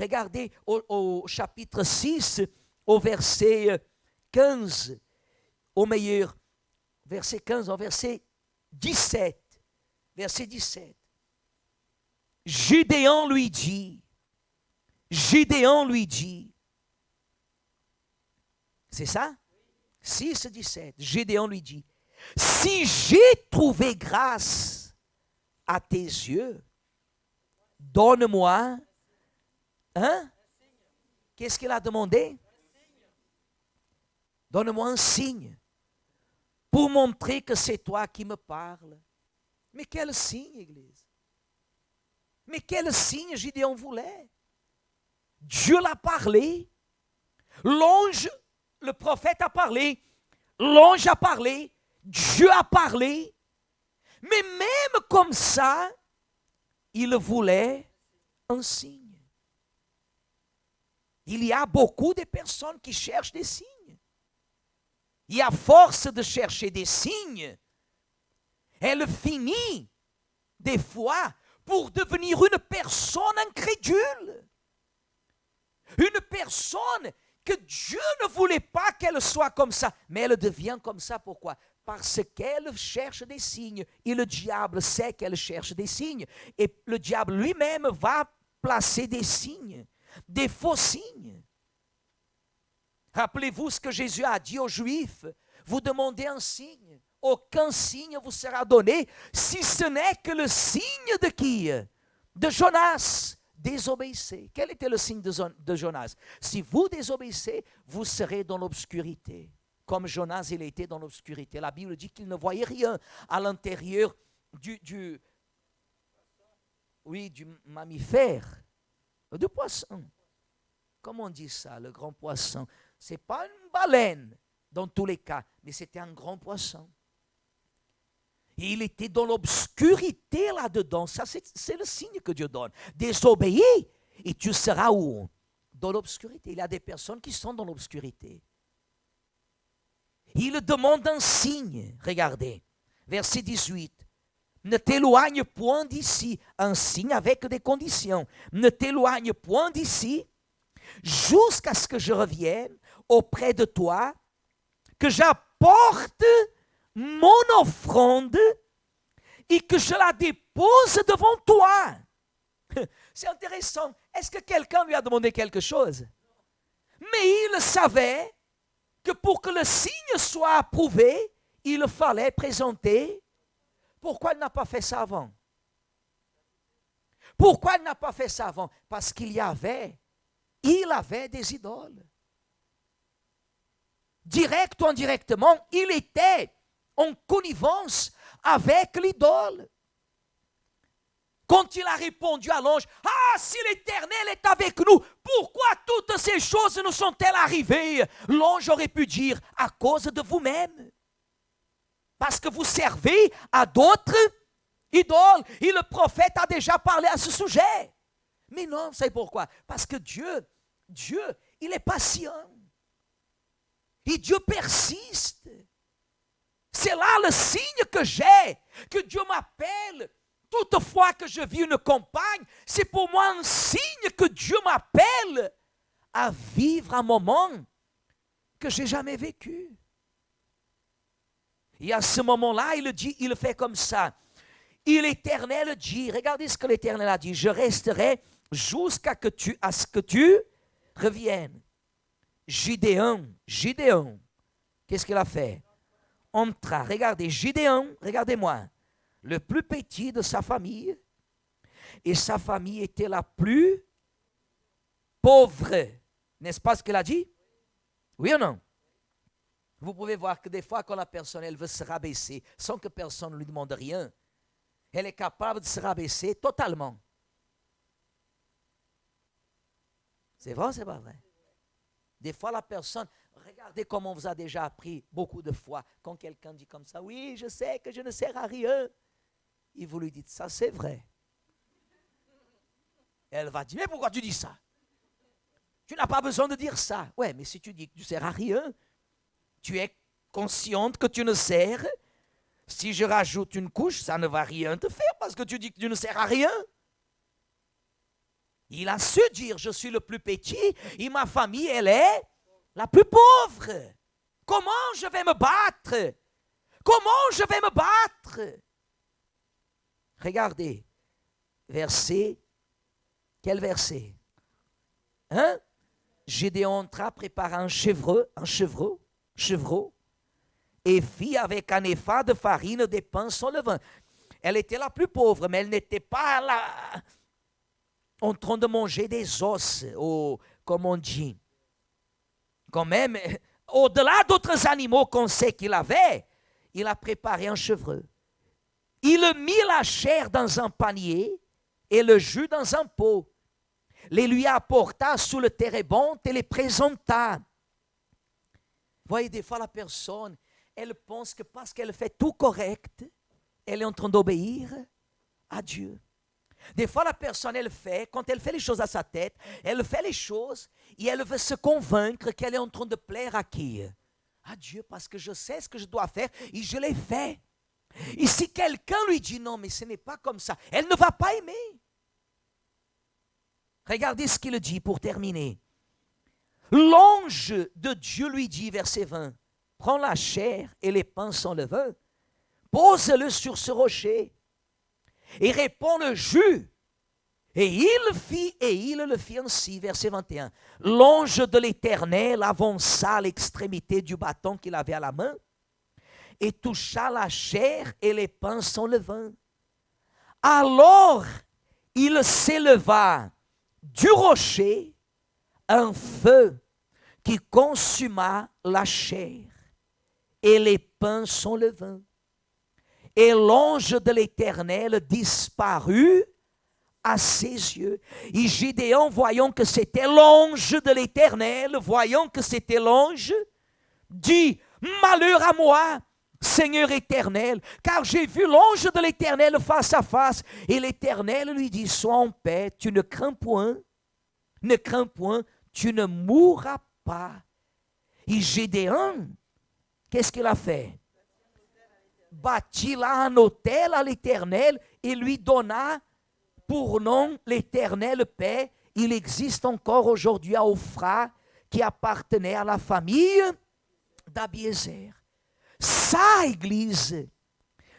Regardez au chapitre 6, au verset 15, au meilleur, verset 15, au verset 17. Verset 17. Gédéon lui dit, c'est ça? 6, 17. Gédéon lui dit, si j'ai trouvé grâce à tes yeux, donne-moi, hein? Qu'est-ce qu'il a demandé? Donne-moi un signe pour montrer que c'est toi qui me parles. Mais quel signe, Église? Mais quel signe Gédéon voulait? Dieu l'a parlé, l'ange, le prophète a parlé, l'ange a parlé, Dieu a parlé, mais même comme ça, il voulait un signe. Il y a beaucoup de personnes qui cherchent des signes. Et à force de chercher des signes, elle finit des fois pour devenir une personne incrédule. Une personne que Dieu ne voulait pas qu'elle soit comme ça, mais elle devient comme ça. Pourquoi? Parce qu'elle cherche des signes. Et le diable sait qu'elle cherche des signes. Et le diable lui-même va placer des signes, des faux signes. Rappelez-vous ce que Jésus a dit aux Juifs. Vous demandez un signe. Aucun signe vous sera donné, si ce n'est que le signe de qui? De Jonas. Désobéissez. Quel était le signe de Jonas? Si vous désobéissez, vous serez dans l'obscurité. Comme Jonas, il était dans l'obscurité. La Bible dit qu'il ne voyait rien à l'intérieur du mammifère, du poisson. Comment on dit ça, le grand poisson? Ce n'est pas une baleine dans tous les cas, mais c'était un grand poisson. Et il était dans l'obscurité là-dedans. Ça, c'est le signe que Dieu donne. Désobéis et tu seras où? Dans l'obscurité. Il y a des personnes qui sont dans l'obscurité. Il demande un signe. Regardez, verset 18. Ne t'éloigne point d'ici. Un signe avec des conditions. Ne t'éloigne point d'ici jusqu'à ce que je revienne auprès de toi, que j'apporte mon offrande et que je la dépose devant toi. C'est intéressant. Est-ce que quelqu'un lui a demandé quelque chose? Mais il savait que pour que le signe soit approuvé, il fallait présenter. Pourquoi il n'a pas fait ça avant? Pourquoi il n'a pas fait ça avant? Parce qu'il avait des idoles. Direct ou indirectement, il était en connivence avec l'idole. Quand il a répondu à l'ange, « Ah, si l'Éternel est avec nous, pourquoi toutes ces choses nous sont-elles arrivées ?» L'ange aurait pu dire, « À cause de vous-même. Parce que vous servez à d'autres idoles. » Et le prophète a déjà parlé à ce sujet. Mais non, vous savez pourquoi? Parce que Dieu, il est patient. Et Dieu persiste. C'est là le signe que j'ai, que Dieu m'appelle. Toutefois que je vis une campagne, c'est pour moi un signe que Dieu m'appelle à vivre un moment que je n'ai jamais vécu. Et à ce moment-là, il fait comme ça. Et l'Éternel dit, regardez ce que l'Éternel a dit, je resterai jusqu'à ce que tu reviennes. Gédéon, qu'est-ce qu'il a fait? Entra, regardez, Gédéon, regardez-moi, le plus petit de sa famille, et sa famille était la plus pauvre. N'est-ce pas ce qu'il a dit? Oui ou non? Vous pouvez voir que des fois, quand la personne elle veut se rabaisser, sans que personne ne lui demande rien, elle est capable de se rabaisser totalement. C'est vrai ou c'est pas vrai? Des fois, la personne, regardez comme on vous a déjà appris beaucoup de fois, quand quelqu'un dit comme ça, oui, je sais que je ne sers à rien. Et vous lui dites, ça c'est vrai. Elle va dire, mais pourquoi tu dis ça? Tu n'as pas besoin de dire ça. Ouais, mais si tu dis que tu ne sers à rien, tu es consciente que tu ne sers. Si je rajoute une couche, ça ne va rien te faire parce que tu dis que tu ne sers à rien. Il a su dire, je suis le plus petit et ma famille, elle est la plus pauvre. Comment je vais me battre? Comment je vais me battre? Regardez, verset, quel verset? Hein? Gédéon entra, prépara un chevreau, et fit avec un épha de farine des pains sans levain. Elle était la plus pauvre, mais elle n'était pas là en train de manger des os, comme on dit. Quand même, au-delà d'autres animaux qu'on sait qu'il avait, il a préparé un chevreuil. Il mit la chair dans un panier et le jus dans un pot. Les lui apporta sous le térébinthe et les présenta. Voyez, des fois la personne, elle pense que parce qu'elle fait tout correct, elle est en train d'obéir à Dieu. Des fois la personne, quand elle fait les choses à sa tête, elle fait les choses et elle veut se convaincre qu'elle est en train de plaire à qui? À Dieu, parce que je sais ce que je dois faire et je l'ai fait. Et si quelqu'un lui dit non, mais ce n'est pas comme ça, elle ne va pas aimer. Regardez ce qu'il dit pour terminer. L'ange de Dieu lui dit, verset 20, prends la chair et les pains sans levain, pose-le sur ce rocher et répand le jus. Et il le fit ainsi, verset 21. L'ange de l'Éternel avança à l'extrémité du bâton qu'il avait à la main et toucha la chair et les pains sans levain. Alors il s'éleva du rocher un feu qui consuma la chair et les pains sans levain. Et l'ange de l'Éternel disparut à ses yeux. Et Gédéon, voyant que c'était l'ange de l'Éternel, dit, malheur à moi, Seigneur éternel, car j'ai vu l'ange de l'Éternel face à face. Et l'Éternel lui dit, sois en paix, tu ne crains point, tu ne mourras pas. Et Gédéon, qu'est-ce qu'il a fait? Bâtit là un autel à l'Éternel et lui donna pour nom l'Éternel paix. Il existe encore aujourd'hui à Ophra, qui appartenait à la famille d'Abiézer. Ça, Église,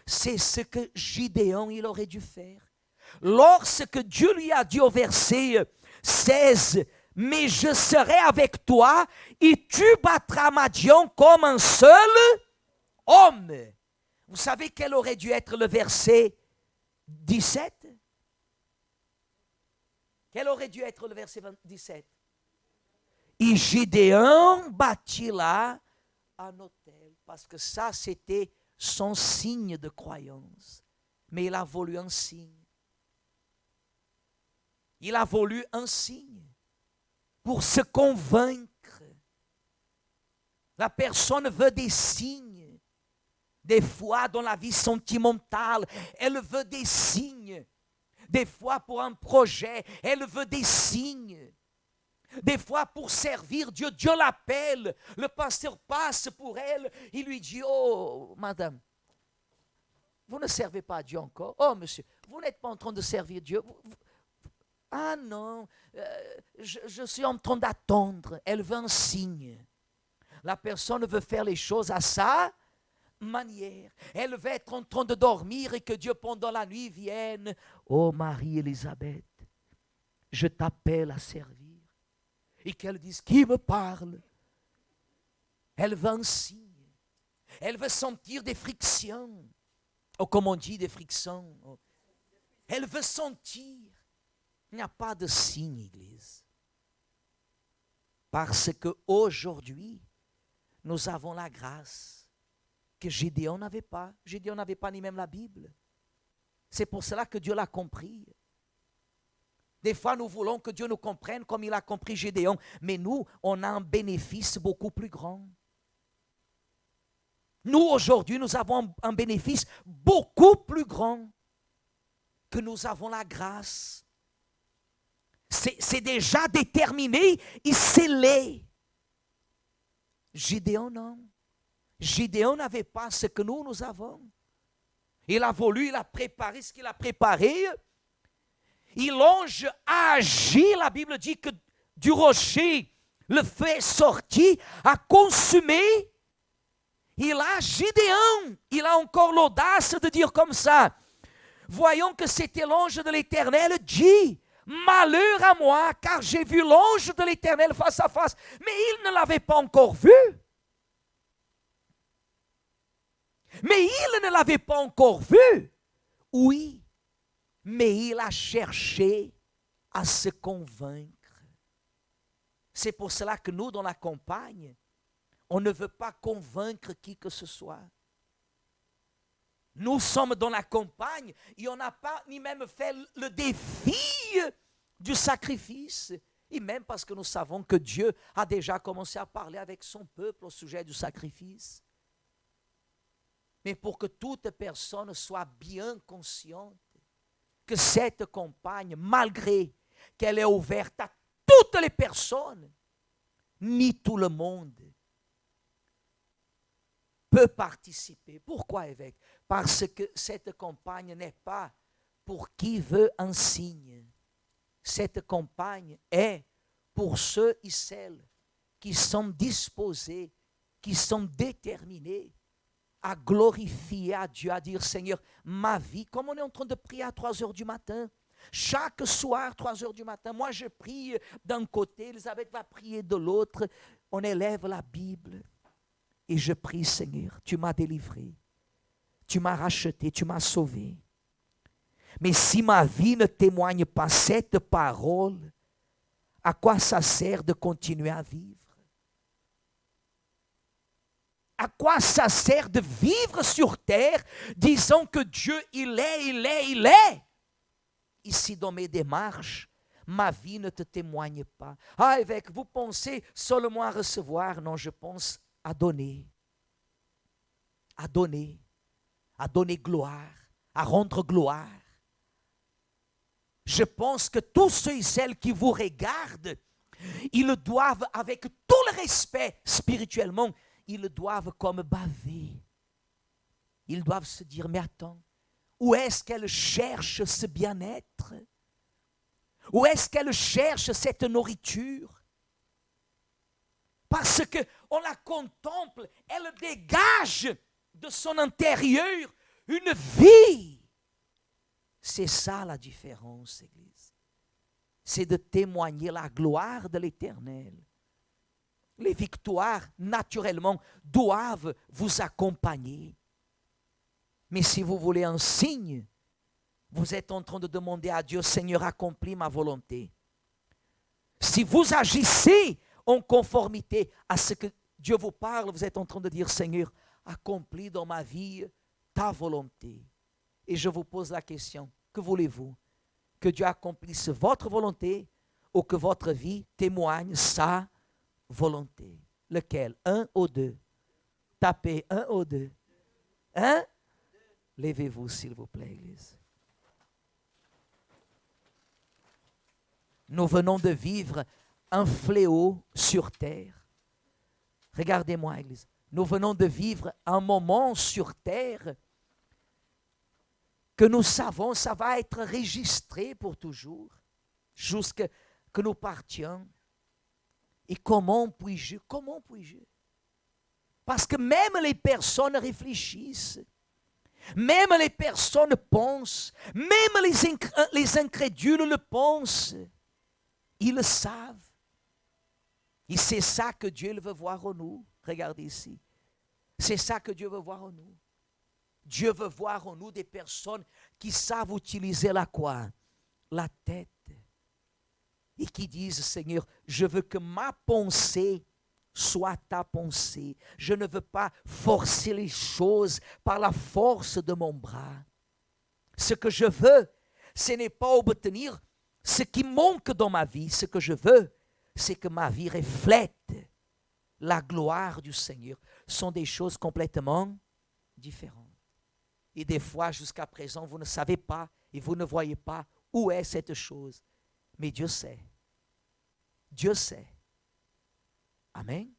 c'est ce que Gédéon il aurait dû faire. Lorsque Dieu lui a dit au verset 16, mais je serai avec toi et tu battras Madian comme un seul homme. Vous savez quel aurait dû être le verset 17? Quel aurait dû être le verset 17? Et Gédéon bâtit là un autel, parce que ça c'était son signe de croyance. Mais il a voulu un signe. Il a voulu un signe pour se convaincre. La personne veut des signes. Des fois, dans la vie sentimentale, elle veut des signes. Des fois, pour un projet, elle veut des signes. Des fois, pour servir Dieu, Dieu l'appelle. Le pasteur passe pour elle. Il lui dit, oh, madame, vous ne servez pas Dieu encore. Oh, monsieur, vous n'êtes pas en train de servir Dieu. Ah non, je suis en train d'attendre. Elle veut un signe. La personne veut faire les choses à sa manière. Elle veut être en train de dormir et que Dieu pendant la nuit vienne. Oh Marie-Élisabeth, je t'appelle à servir. Et qu'elle dise, qui me parle? Elle veut un signe. Elle veut sentir des frictions. Oh, comme on dit, des frictions. Oh. Elle veut sentir. Il n'y a pas de signe, Église. Parce qu'aujourd'hui, nous avons la grâce que Gédéon n'avait pas. Gédéon n'avait pas ni même la Bible. C'est pour cela que Dieu l'a compris. Des fois, nous voulons que Dieu nous comprenne comme il a compris Gédéon. Mais nous, on a un bénéfice beaucoup plus grand. Nous, aujourd'hui, nous avons un bénéfice beaucoup plus grand. Que nous avons la grâce. C'est déjà déterminé et scellé. Gédéon, non. Gédéon n'avait pas ce que nous avons. Il a voulu, il a préparé ce qu'il a préparé. Et l'ange a agi, la Bible dit que du rocher, le feu est sorti, a consumé. Il a Gédéon, il a encore l'audace de dire comme ça. Voyons que c'était l'ange de l'Éternel, dit, malheur à moi, car j'ai vu l'ange de l'Éternel face à face. Mais il ne l'avait pas encore vu. Mais il ne l'avait pas encore vu. Oui, mais il a cherché à se convaincre. C'est pour cela que nous, dans la campagne, on ne veut pas convaincre qui que ce soit. Nous sommes dans la campagne et on n'a pas ni même fait le défi du sacrifice. Et même parce que nous savons que Dieu a déjà commencé à parler avec son peuple au sujet du sacrifice. Mais pour que toute personne soit bien consciente que cette campagne, malgré qu'elle est ouverte à toutes les personnes, ni tout le monde peut participer. Pourquoi, évêque? Parce que cette campagne n'est pas pour qui veut un signe. Cette campagne est pour ceux et celles qui sont disposés, qui sont déterminés à glorifier à Dieu, à dire Seigneur, ma vie, comme on est en train de prier à 3 heures du matin, chaque soir, 3 heures du matin, moi je prie d'un côté, Elisabeth va prier de l'autre, on élève la Bible et je prie Seigneur, tu m'as délivré, tu m'as racheté, tu m'as sauvé. Mais si ma vie ne témoigne pas cette parole, à quoi ça sert de continuer à vivre? À quoi ça sert de vivre sur terre disant que Dieu, il est. Ici, dans mes démarches, ma vie ne te témoigne pas. Ah, évêque, vous pensez seulement à recevoir? Non, je pense à donner. À donner. À donner gloire. À rendre gloire. Je pense que tous ceux et celles qui vous regardent, ils le doivent avec tout le respect spirituellement, ils le doivent comme baver. Ils doivent se dire, mais attends, où est-ce qu'elle cherche ce bien-être? Où est-ce qu'elle cherche cette nourriture? Parce qu'on la contemple, elle dégage de son intérieur une vie. C'est ça la différence, Église. C'est de témoigner la gloire de l'Éternel. Les victoires, naturellement, doivent vous accompagner. Mais si vous voulez un signe, vous êtes en train de demander à Dieu, Seigneur, accomplis ma volonté. Si vous agissez en conformité à ce que Dieu vous parle, vous êtes en train de dire, Seigneur, accomplis dans ma vie ta volonté. Et je vous pose la question, que voulez-vous? Que Dieu accomplisse votre volonté ou que votre vie témoigne sa volonté? Lequel? Un ou deux? Tapez un ou deux? Hein? Levez-vous s'il vous plaît, Église. Nous venons de vivre un fléau sur terre. Regardez-moi, Église. Nous venons de vivre un moment sur terre que nous savons, ça va être enregistré pour toujours, jusqu'à que nous partions. Et comment puis-je? Parce que même les personnes réfléchissent, même les personnes pensent, même les incrédules le pensent. Ils le savent. Et c'est ça que Dieu veut voir en nous. Regardez ici. C'est ça que Dieu veut voir en nous. Dieu veut voir en nous des personnes qui savent utiliser la quoi? La tête. Et qui disent, Seigneur, je veux que ma pensée soit ta pensée. Je ne veux pas forcer les choses par la force de mon bras. Ce que je veux, ce n'est pas obtenir ce qui manque dans ma vie. Ce que je veux, c'est que ma vie reflète la gloire du Seigneur. Ce sont des choses complètement différentes. Et des fois, jusqu'à présent, vous ne savez pas et vous ne voyez pas où est cette chose. Mais Dieu sait. Dieu sait. Amen.